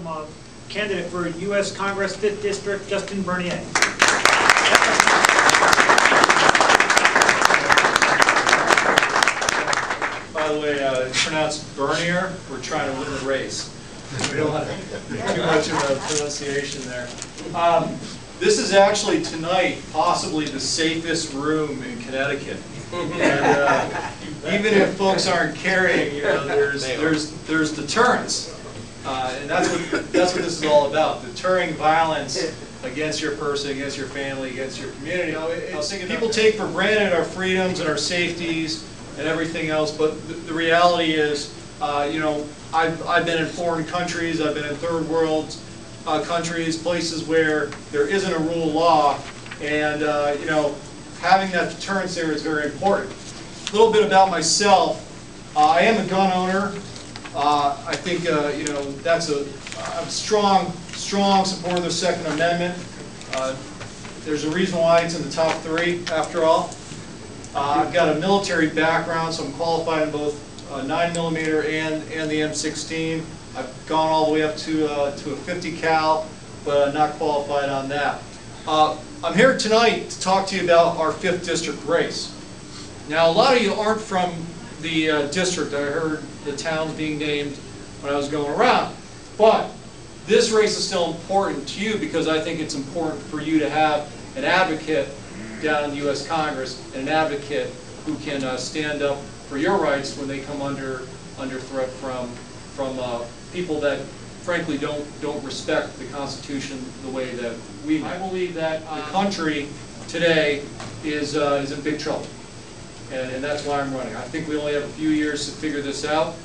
welcome candidate for U.S. Congress 5th District, Justin Bernier. By the way, it's pronounced Bernier. We're trying to win the race. We don't want too much of a pronunciation there. This is actually tonight possibly the safest room in Connecticut. And even if folks aren't carrying, you know, there's deterrence, and that's what this is all about: deterring violence against your person, against your family, against your community. You know, people take for granted our freedoms and our safeties and everything else, but the reality is, you know, I've been in foreign countries, I've been in third world countries, places where there isn't a rule of law, and you know, having that deterrence there is very important. A little bit about myself. I am a gun owner. I think you know, I'm a strong supporter of the Second Amendment. There's a reason why it's in the top 3, after all. I've got a military background, so I'm qualified in both 9mm and the M16. I've gone all the way up to a 50 cal, but I'm not qualified on that. I'm here tonight to talk to you about our 5th district race. Now, a lot of you aren't from the district. I heard the towns being named when I was going around, but this race is still important to you because I think it's important for you to have an advocate down in the U.S. Congress and an advocate who can stand up for your rights when they come under threat from people that frankly don't respect the Constitution the way that we do. I believe that the country today is in big trouble, and that's why I'm running. I think we only have a few years to figure this out.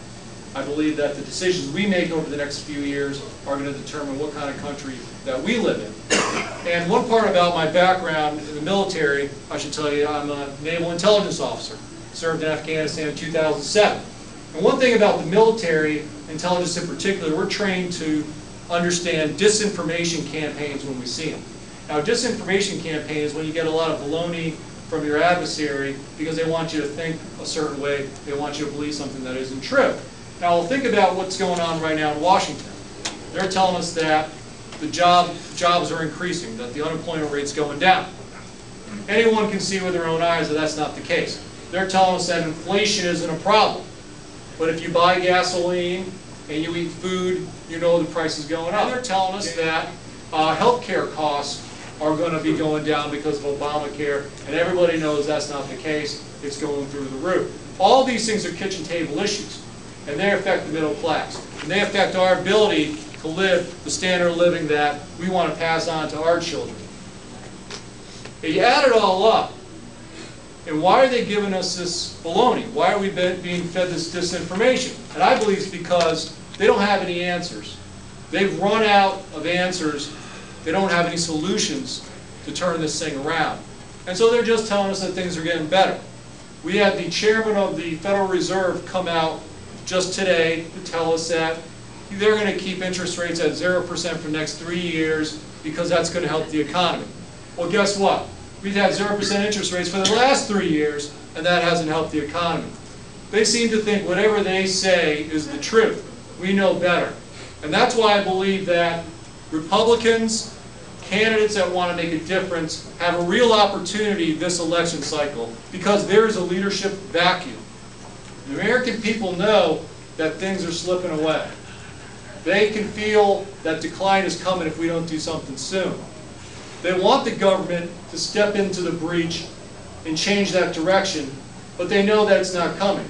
I believe that the decisions we make over the next few years are going to determine what kind of country that we live in. And one part about my background in the military, I should tell you, I'm a naval intelligence officer. Served in Afghanistan in 2007. And one thing about the military, intelligence in particular, we're trained to understand disinformation campaigns when we see them. Now, disinformation campaign is when you get a lot of baloney from your adversary because they want you to think a certain way, they want you to believe something that isn't true. Now, we'll think about what's going on right now in Washington. They're telling us that the jobs are increasing, that the unemployment rate's going down. Anyone can see with their own eyes that that's not the case. They're telling us that inflation isn't a problem. But if you buy gasoline and you eat food, you know the price is going up. And they're telling us that healthcare costs are going to be going down because of Obamacare, and everybody knows that's not the case. It's going through the roof. All these things are kitchen table issues, and they affect the middle class. And they affect our ability to live the standard of living that we want to pass on to our children. If you add it all up, and why are they giving us this baloney? Why are we being fed this disinformation? And I believe it's because they don't have any answers. They've run out of answers. They don't have any solutions to turn this thing around. And so they're just telling us that things are getting better. We had the chairman of the Federal Reserve come out just today to tell us that they're going to keep interest rates at 0% for the next 3 years because that's going to help the economy. Well, guess what? We've had 0% interest rates for the last 3 years, and that hasn't helped the economy. They seem to think whatever they say is the truth. We know better. And that's why I believe that Republicans, candidates that want to make a difference, have a real opportunity this election cycle because there is a leadership vacuum. The American people know that things are slipping away. They can feel that decline is coming if we don't do something soon. They want the government to step into the breach and change that direction, but they know that it's not coming.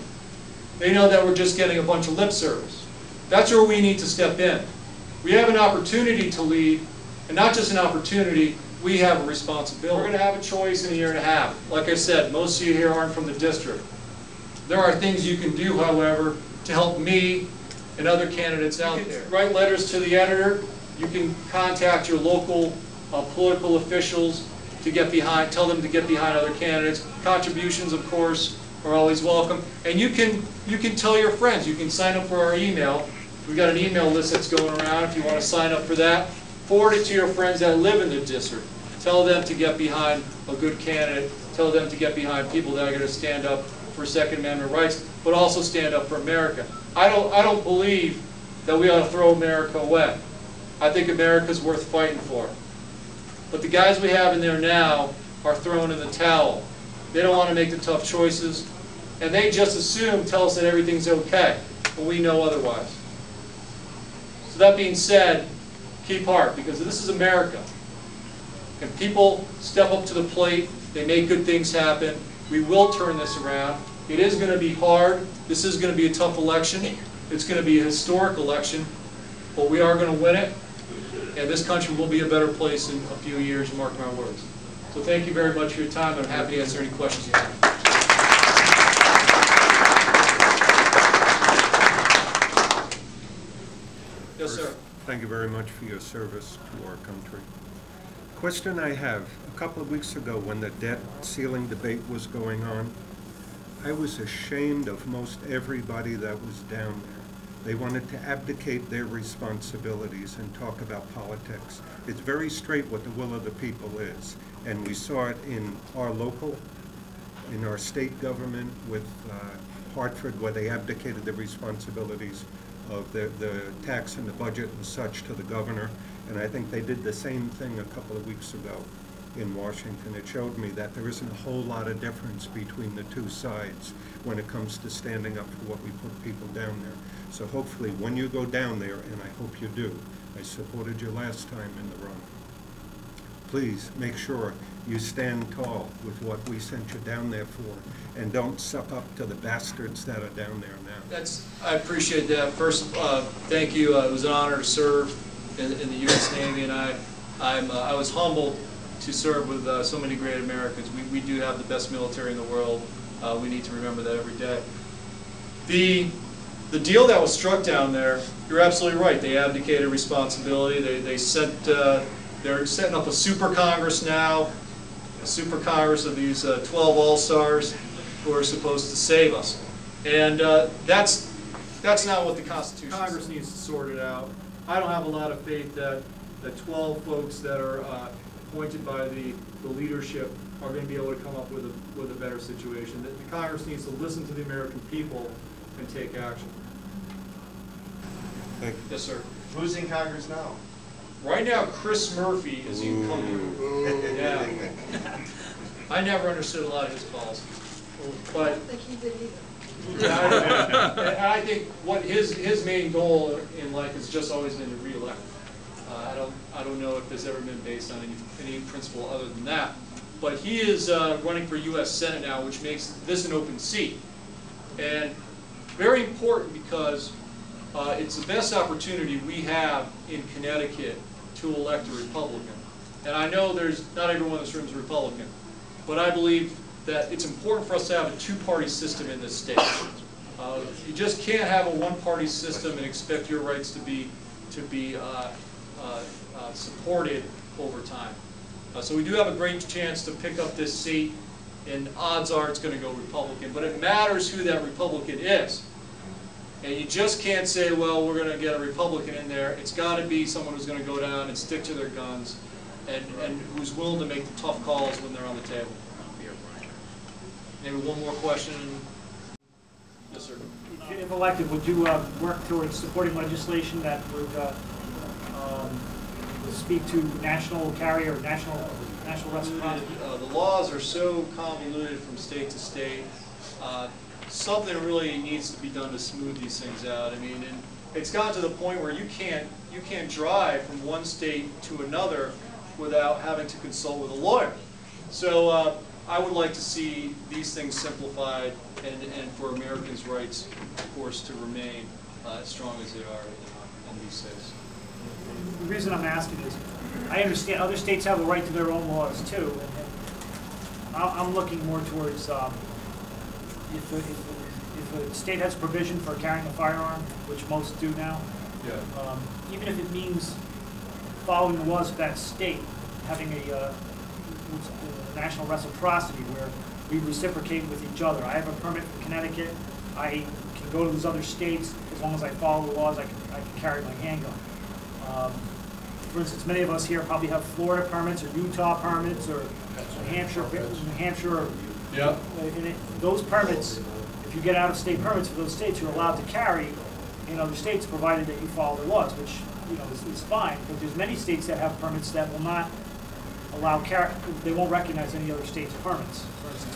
They know that we're just getting a bunch of lip service. That's where we need to step in. We have an opportunity to lead, and not just an opportunity, we have a responsibility. We're going to have a choice in a year and a half. Like I said, most of you here aren't from the district. There are things you can do, however, to help me and other candidates out there. Write letters to the editor. You can contact your local political officials to get behind, tell them to get behind other candidates. Contributions, of course, are always welcome. And you can tell your friends. You can sign up for our email. We've got an email list that's going around if you want to sign up for that. Forward it to your friends that live in the district. Tell them to get behind a good candidate. Tell them to get behind people that are going to stand up for Second Amendment rights, but also stand up for America. I don't believe that we ought to throw America away. I think America's worth fighting for. But the guys we have in there now are thrown in the towel. They don't want to make the tough choices, and they just assume, tell us that everything's okay, when we know otherwise. So that being said, keep heart, because this is America. And people step up to the plate, they make good things happen. We will turn this around. It is going to be hard. This is going to be a tough election. It's going to be a historic election, but we are going to win it. And this country will be a better place in a few years, mark my words. So thank you very much for your time. I'm happy to answer any questions you have. Yes, sir. Thank you very much for your service to our country. Question I have, a couple of weeks ago when the debt ceiling debate was going on, I was ashamed of most everybody that was down there. They wanted to abdicate their responsibilities and talk about politics. It's very straight what the will of the people is. And we saw it in our local, in our state government with Hartford, where they abdicated the responsibilities of the tax and the budget and such to the governor. And I think they did the same thing a couple of weeks ago in Washington. It showed me that there isn't a whole lot of difference between the two sides when it comes to standing up for what we put people down there. So hopefully when you go down there, and I hope you do, I supported you last time in the run, please make sure you stand tall with what we sent you down there for, and don't suck up to the bastards that are down there now. I appreciate that. First, thank you. It was an honor to serve in the U.S. Navy, and I was humbled to serve with so many great Americans. We do have the best military in the world. We need to remember that every day. The deal that was struck down there, you're absolutely right. They abdicated responsibility. They're setting up a super Congress now, a super Congress of these 12 all-stars who are supposed to save us. And that's not what the Constitution says. Congress needs to sort it out. I don't have a lot of faith that the 12 folks that are appointed by the leadership are going to be able to come up with a better situation. The Congress needs to listen to the American people and take action. Thank you. Yes, sir. Who's in Congress now? Right now, Chris Murphy is the incumbent. Yeah. I never understood a lot of his calls, but I don't think he did either. and I think what his main goal in life has just always been to re-elect. I don't know if there's ever been based on any principle other than that. But he is running for U.S. Senate now, which makes this an open seat, and very important because it's the best opportunity we have in Connecticut to elect a Republican. And I know not everyone in this room is a Republican, but I believe that it's important for us to have a two-party system in this state. You just can't have a one-party system and expect your rights to be supported over time. So we do have a great chance to pick up this seat, and odds are it's going to go Republican. But it matters who that Republican is. And you just can't say, well, we're going to get a Republican in there. It's got to be someone who's going to go down and stick to their guns and who's willing to make the tough calls when they're on the table. Maybe one more question. Yes, sir. If elected, would you work towards supporting legislation that would speak to national carry or national reciprocity? The laws are so convoluted from state to state. Something really needs to be done to smooth these things out. I mean, and it's gotten to the point where you can't drive from one state to another without having to consult with a lawyer. So I would like to see these things simplified and for Americans' rights, of course, to remain as strong as they are in these states. The reason I'm asking is, I understand other states have a right to their own laws too, and I'm looking more towards if a state has provision for carrying a firearm, which most do now, yeah. Even if it means following the laws of that state, having a national reciprocity where we reciprocate with each other. I have a permit from Connecticut. I can go to those other states as long as I follow the laws. I can carry my handgun. For instance, many of us here probably have Florida permits or Utah permits or New Hampshire. Yeah. Those permits, if you get out-of-state permits for those states, you're allowed to carry in other states, provided that you follow the laws, which is fine, but there's many states that have permits that will not allow, they won't recognize any other state's permits.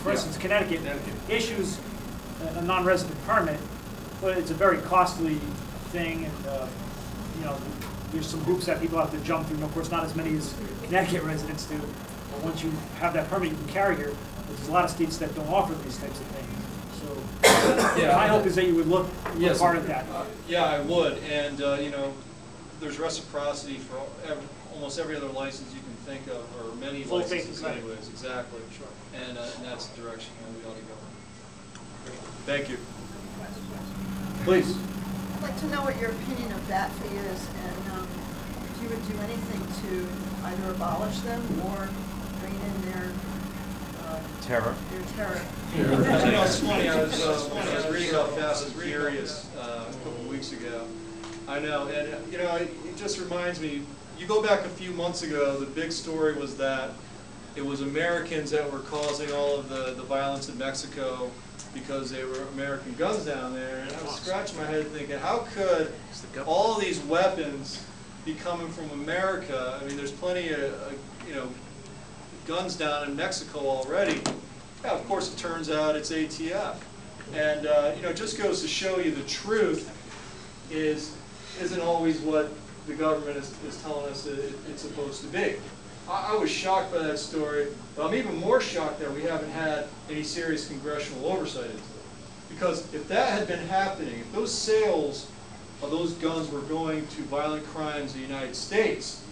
For instance, Connecticut issues a non-resident permit, but it's a very costly thing, and there's some hoops that people have to jump through, and of course not as many as Connecticut residents do. But once you have that permit, you can carry here. But there's a lot of states that don't offer these types of things. So my hope is that you would look hard at that. Yeah, I would, and there's reciprocity for almost every other license you can think of, or many licenses anyways. Exactly. Sure. And that's the direction we ought to go. Thank you. Please. I'd like to know what your opinion of bat fee is, and if you would do anything to either abolish them or rein in their terror. It's funny. I was reading about Fast and Furious a couple of weeks ago. I know, and it just reminds me. You go back a few months ago, the big story was that it was Americans that were causing all of the violence in Mexico because they were American guns down there. And I was scratching my head thinking, how could all these weapons be coming from America? I mean, there's plenty of guns down in Mexico already. Yeah, of course, it turns out it's ATF. And it just goes to show you the truth isn't always what the government is telling us that it's supposed to be. I was shocked by that story, but I'm even more shocked that we haven't had any serious congressional oversight into it. Because if that had been happening, if those sales of those guns were going to violent crimes in the United States,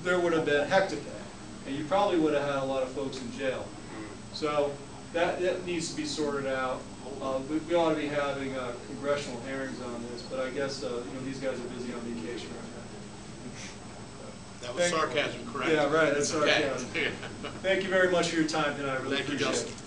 there would have been a heck to pay. And you probably would have had a lot of folks in jail. So that needs to be sorted out. We ought to be having congressional hearings on this, but I guess these guys are busy on vacation right now. That was sarcasm, correct? Yeah, right, that's sarcasm. Okay. Thank you very much for your time tonight. I really Thank you, appreciate Justin. it.